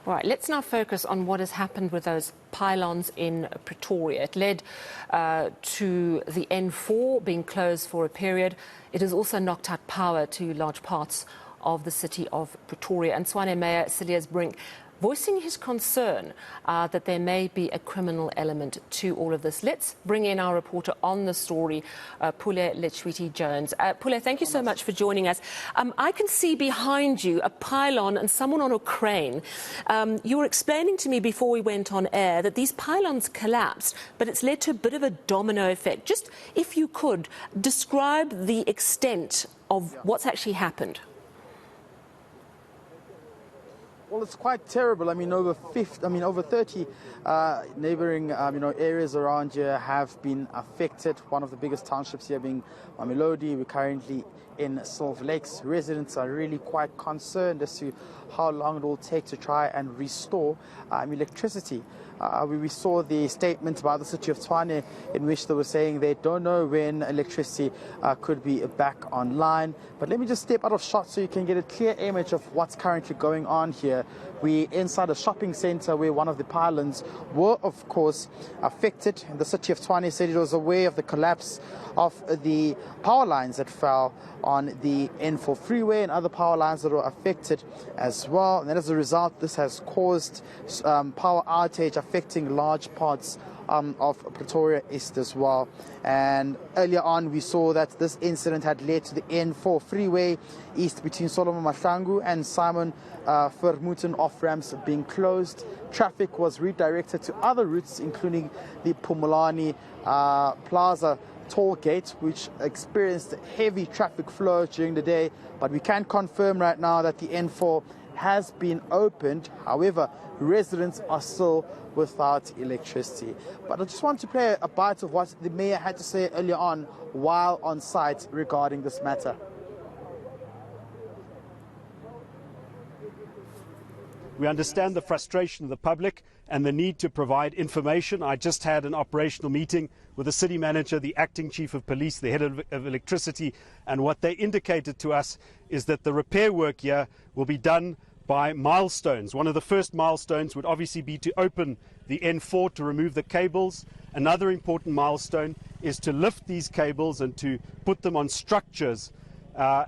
All right, let's now focus on what has happened with those pylons in Pretoria. It led to the N4 being closed for a period. It has also knocked out power to large parts of the city of Pretoria. And Tshwane Mayor Cilliers Brink voicing his concern that there may be a criminal element to all of this. Let's bring in our reporter on the story, Pule Letshwiti-Jones. Pule, thank you so much for joining us. I can see behind you a pylon and someone on a crane. You were explaining to me before we went on air that these pylons collapsed, but it's led to a bit of a domino effect. Just, if you could, describe the extent of what's actually happened. Well, it's quite terrible. I mean, over 30 neighbouring, areas around here have been affected. One of the biggest townships here being Mamelodi. We're currently in Silver Lakes. Residents are really quite concerned as to how long it will take to try and restore electricity. We saw the statement by the city of Tshwane in which they were saying they don't know when electricity could be back online. But let me just step out of shot so you can get a clear image of what's currently going on here. We're inside a shopping centre where one of the pylons were, of course, affected. The city of Tshwane said it was aware of the collapse of the power lines that fell on the N4 freeway and other power lines that were affected as well. And as a result, this has caused power outage affecting large parts of Pretoria East as well. And earlier on, we saw that this incident had led to the N4 freeway east between Solomon Mahlangu and Simon Vermooten off-ramps being closed. Traffic was redirected to other routes, including the Pumulani Plaza toll gate, which experienced heavy traffic flow during the day. But we can confirm right now that the N4 has been opened. However, residents are still without electricity. But I just want to play a bite of what the mayor had to say earlier on while on site regarding this matter. We understand the frustration of the public and the need to provide information. I just had an operational meeting with the city manager, the acting chief of police, the head of electricity, and what they indicated to us is that the repair work here will be done by milestones. One of the first milestones would obviously be to open the N4 to remove the cables. Another important milestone is to lift these cables and to put them on structures.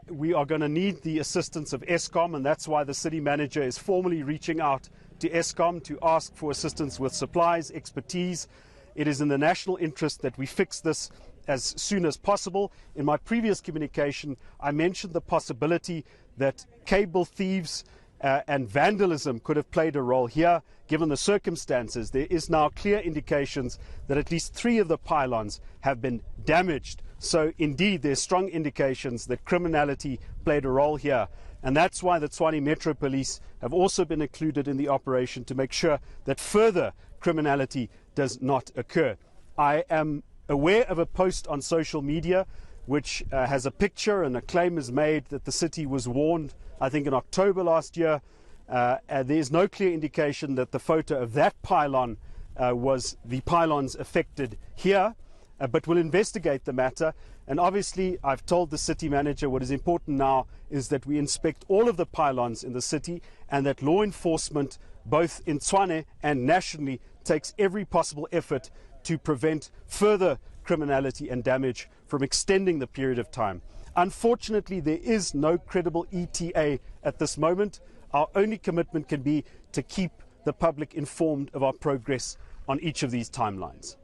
We are going to need the assistance of Eskom, and that's why the city manager is formally reaching out to Eskom to ask for assistance with supplies, expertise. It is in the national interest that we fix this as soon as possible. In my previous communication, I mentioned the possibility that cable thieves and vandalism could have played a role here. Given the circumstances, there is now clear indications that at least 3 of the pylons have been damaged. So indeed, there's strong indications that criminality played a role here. And that's why the Tshwane Metro Police have also been included in the operation to make sure that further criminality does not occur. I am aware of a post on social media which has a picture, and a claim is made that the city was warned, I think in October last year. There's no clear indication that the photo of that pylon was the pylons affected here, but we'll investigate the matter. And obviously, I've told the city manager what is important now is that we inspect all of the pylons in the city, and that law enforcement, both in Tshwane and nationally, takes every possible effort to prevent further criminality and damage from extending the period of time. Unfortunately, there is no credible ETA at this moment. Our only commitment can be to keep the public informed of our progress on each of these timelines.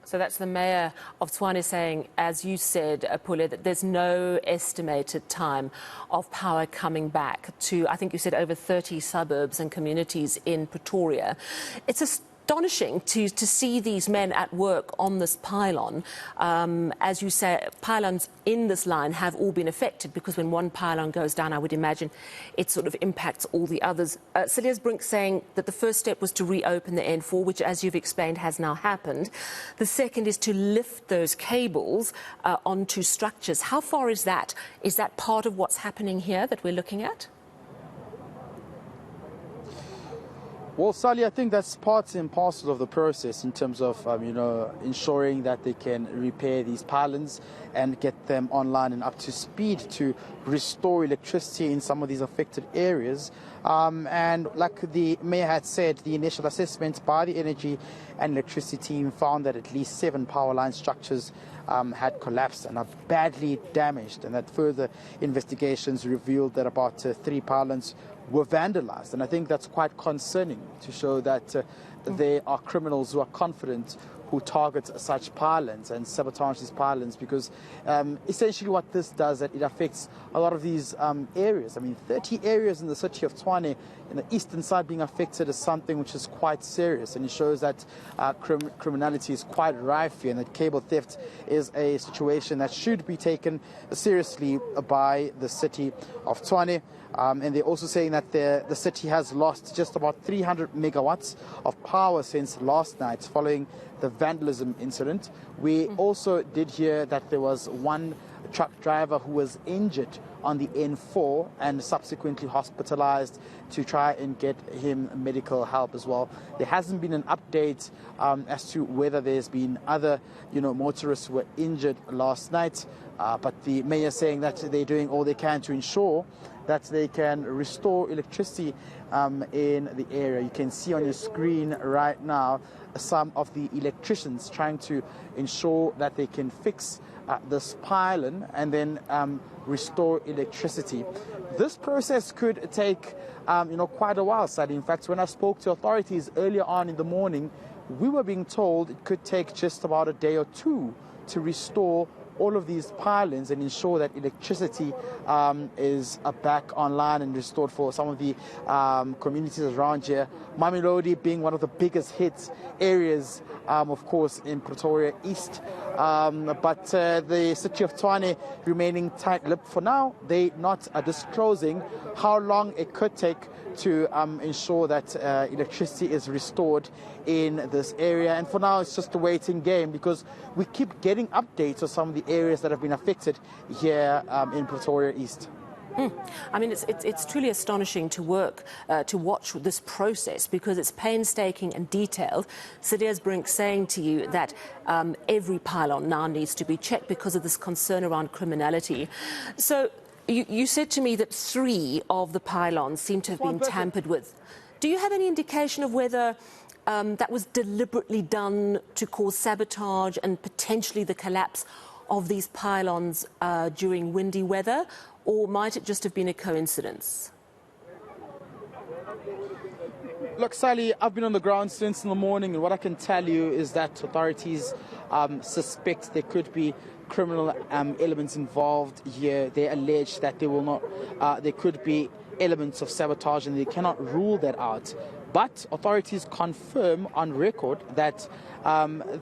So that's the mayor of Tshwane saying, as you said, Pule, that there's no estimated time of power coming back to, I think you said, over 30 suburbs and communities in Pretoria. It's astonishing to see these men at work on this pylon. As you say, pylons in this line have all been affected because when one pylon goes down, I would imagine it sort of impacts all the others. Cilliers Brink saying that the first step was to reopen the N4, which, as you've explained, has now happened. The second is to lift those cables onto structures. How far is that? Is that part of what's happening here that we're looking at? Well, Sally, I think that's part and parcel of the process in terms of, ensuring that they can repair these pylons. and get them online and up to speed to restore electricity in some of these affected areas. And like the mayor had said, the initial assessment by the energy and electricity team found that at least 7 power line structures had collapsed and are badly damaged, and that further investigations revealed that about 3 pylons were vandalized. And I think that's quite concerning to show that there are criminals who are confident who target such pylons and sabotage these pylons, because essentially what this does, that it affects a lot of these areas. I mean, 30 areas in the city of Tshwane in the eastern side being affected is something which is quite serious, and it shows that criminality is quite rife here, and that cable theft is a situation that should be taken seriously by the city of Tshwane. And they're also saying that the city has lost just about 300 megawatts of power since last night following the vandalism incident. We also did hear that there was one truck driver who was injured on the N4 and subsequently hospitalized to try and get him medical help as well. There hasn't been an update as to whether there's been other motorists who were injured last night, but the mayor saying that they're doing all they can to ensure that they can restore electricity in the area. You can see on your screen right now some of the electricians trying to ensure that they can fix this pylon and then restore electricity. This process could take quite a while, sadly. In fact, when I spoke to authorities earlier on in the morning, we were being told it could take just about a day or two to restore all of these pylons and ensure that electricity is back online and restored for some of the communities around here. Mamelodi being one of the biggest hit areas, of course, in Pretoria East. But the city of Tshwane remaining tight-lipped for now. They're not disclosing how long it could take to ensure that electricity is restored in this area. And for now, it's just a waiting game, because we keep getting updates of some of the areas that have been affected here in Pretoria East. I mean, it's truly astonishing to watch this process, because it's painstaking and detailed. Cilliers Brink saying to you that every pylon now needs to be checked because of this concern around criminality. So you said to me that 3 of the pylons seem to have been tampered with. Do you have any indication of whether that was deliberately done to cause sabotage and potentially the collapse of these pylons during windy weather, or might it just have been a coincidence? Look, Sally, I've been on the ground since in the morning, and what I can tell you is that authorities suspect there could be criminal elements involved here. They allege that there could be elements of sabotage, and they cannot rule that out. But authorities confirm on record that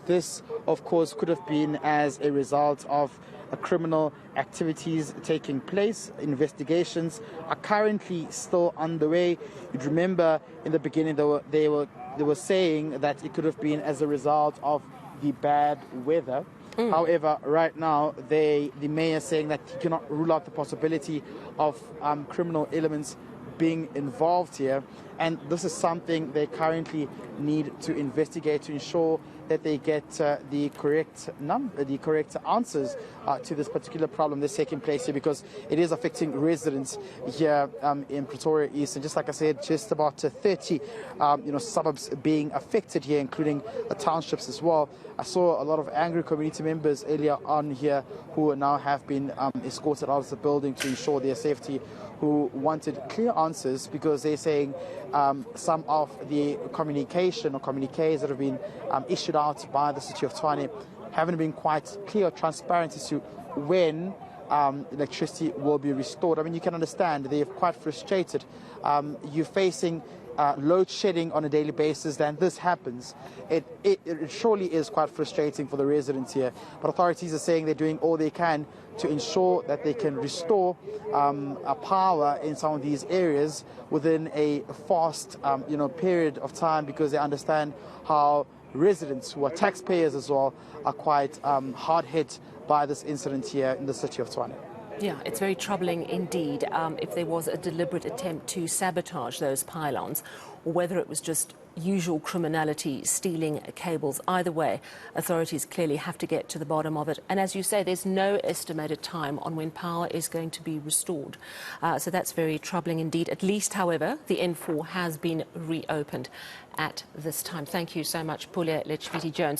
this, of course, could have been as a result of criminal activities taking place. Investigations are currently still underway. You'd remember in the beginning they were saying that it could have been as a result of the bad weather. However, right now, the mayor is saying that he cannot rule out the possibility of criminal elements being involved here, and this is something they currently need to investigate to ensure that they get the correct answers to this particular problem that's taking place here, because it is affecting residents here in Pretoria East. And just like I said, just about 30 suburbs being affected here, including the townships as well. I saw a lot of angry community members earlier on here who now have been escorted out of the building to ensure their safety, who wanted clear answers, because they're saying some of the communication or communiques that have been issued out by the city of Tshwane haven't been quite clear or transparent as to when electricity will be restored. I mean, you can understand they're quite frustrated. You're facing load shedding on a daily basis, then this happens. It surely is quite frustrating for the residents here. But authorities are saying they're doing all they can to ensure that they can restore power in some of these areas within a fast period of time, because they understand how residents, who are taxpayers as well, are quite hard hit by this incident here in the city of Tshwane. Yeah, it's very troubling indeed if there was a deliberate attempt to sabotage those pylons, or whether it was just, usual criminality, stealing cables. Either way, authorities clearly have to get to the bottom of it. And as you say, there's no estimated time on when power is going to be restored. So that's very troubling indeed. At least, however, the N4 has been reopened at this time. Thank you so much, Pule Letshwiti-Jones.